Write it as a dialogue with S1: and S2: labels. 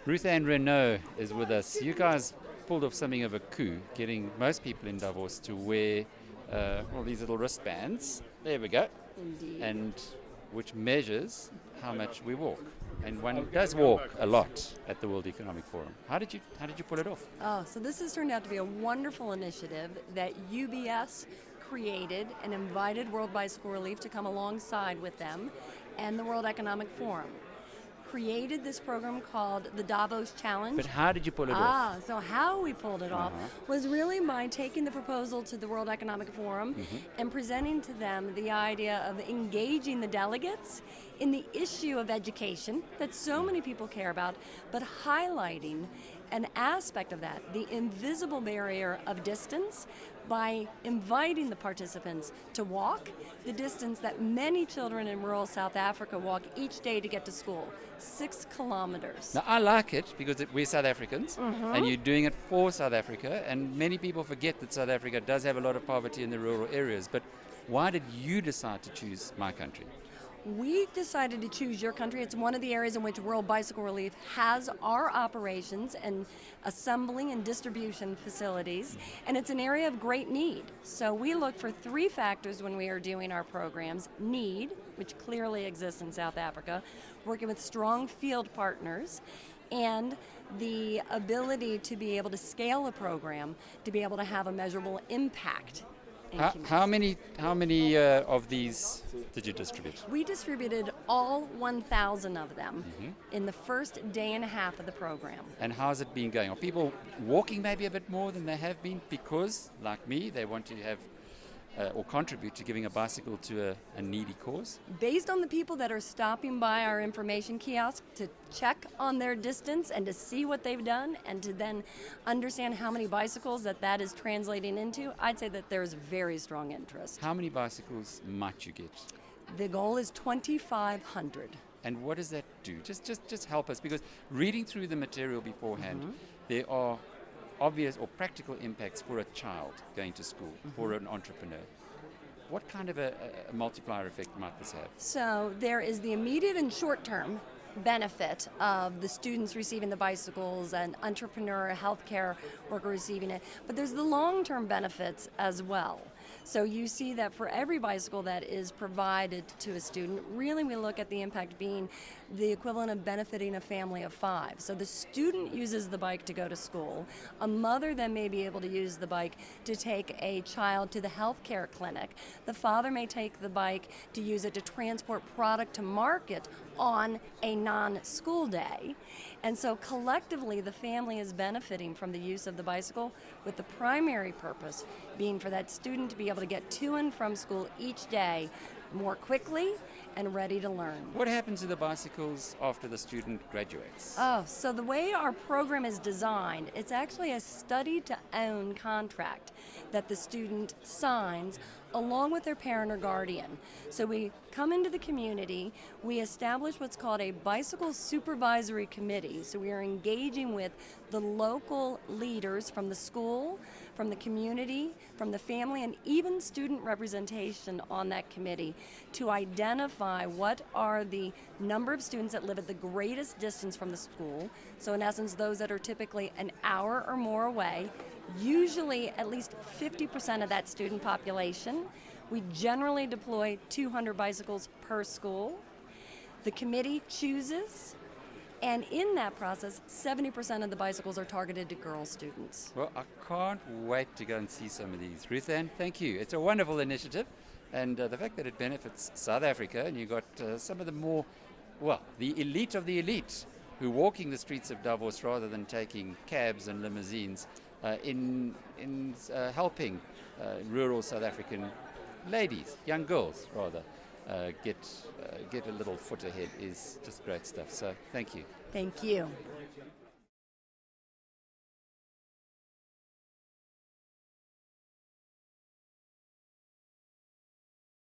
S1: Ruth and Renaud is with us. You guys pulled off something of a coup, getting most people in Davos to wear these little wristbands. There we go.
S2: Indeed.
S1: And which measures how much we walk. And one does walk a lot at the World Economic Forum. How did you pull it off?
S2: So this has turned out to be a wonderful initiative that UBS created and invited World Bicycle Relief to come alongside with them and the World Economic Forum. Created this program called the Davos Challenge.
S1: But how did you pull it off?
S2: So how we pulled it off was really by taking the proposal to the World Economic Forum and presenting to them the idea of engaging the delegates in the issue of education that so many people care about, but highlighting an aspect of that, the invisible barrier of distance, by inviting the participants to walk the distance that many children in rural South Africa walk each day to get to school, 6 kilometers.
S1: Now, I like it because we're South Africans and you're doing it for South Africa, and many people forget that South Africa does have a lot of poverty in the rural areas. But why did you decide to choose my country?
S2: We decided to choose your country. It's one of the areas in which World Bicycle Relief has our operations and assembling and distribution facilities, and it's an area of great need. So we look for 3 factors when we are doing our programs: need, which clearly exists in South Africa, working with strong field partners, and the ability to be able to scale a program, to be able to have a measurable impact.
S1: How many of these did you distribute?
S2: We distributed all 1,000 of them in the first day and a half of the program.
S1: And how's it been going? Are people walking maybe a bit more than they have been because, like me, they want to have or contribute to giving a bicycle to a needy cause?
S2: Based on the people that are stopping by our information kiosk to check on their distance and to see what they've done and to then understand how many bicycles that is translating into, I'd say that there's very strong interest.
S1: How many bicycles might you get?
S2: The goal is 2,500.
S1: And what does that do? Just help us, because reading through the material beforehand, there are obvious or practical impacts for a child going to school, for an entrepreneur. What kind of a multiplier effect might this have?
S2: So there is the immediate and short-term benefit of the students receiving the bicycles and entrepreneur, healthcare worker receiving it, but there's the long-term benefits as well. So you see that for every bicycle that is provided to a student, really we look at the impact being the equivalent of benefiting a family of 5. So the student uses the bike to go to school. A mother then may be able to use the bike to take a child to the healthcare clinic. The father may take the bike to use it to transport product to market on a non-school day. And so collectively the family is benefiting from the use of the bicycle, with the primary purpose being for that student to be able to get to and from school each day more quickly and ready to learn.
S1: What happens to the bicycles after the student graduates?
S2: So the way our program is designed, it's actually a study-to-own contract that the student signs along with their parent or guardian. So we come into the community, we establish what's called a bicycle supervisory committee. So we are engaging with the local leaders from the school, from the community, from the family, and even student representation on that committee to identify what are the number of students that live at the greatest distance from the school. So in essence, those that are typically an hour or more away, usually at least 50% of that student population. We generally deploy 200 bicycles per school. The committee chooses, and in that process, 70% of the bicycles are targeted to girl students.
S1: Well, I can't wait to go and see some of these. Ruth Ann, thank you. It's a wonderful initiative, and the fact that it benefits South Africa, and you've got some of the more, the elite of the elite, who are walking the streets of Davos rather than taking cabs and limousines, in helping rural South African ladies, young girls rather, get a little foot ahead is just great stuff. So thank you.
S2: Thank you.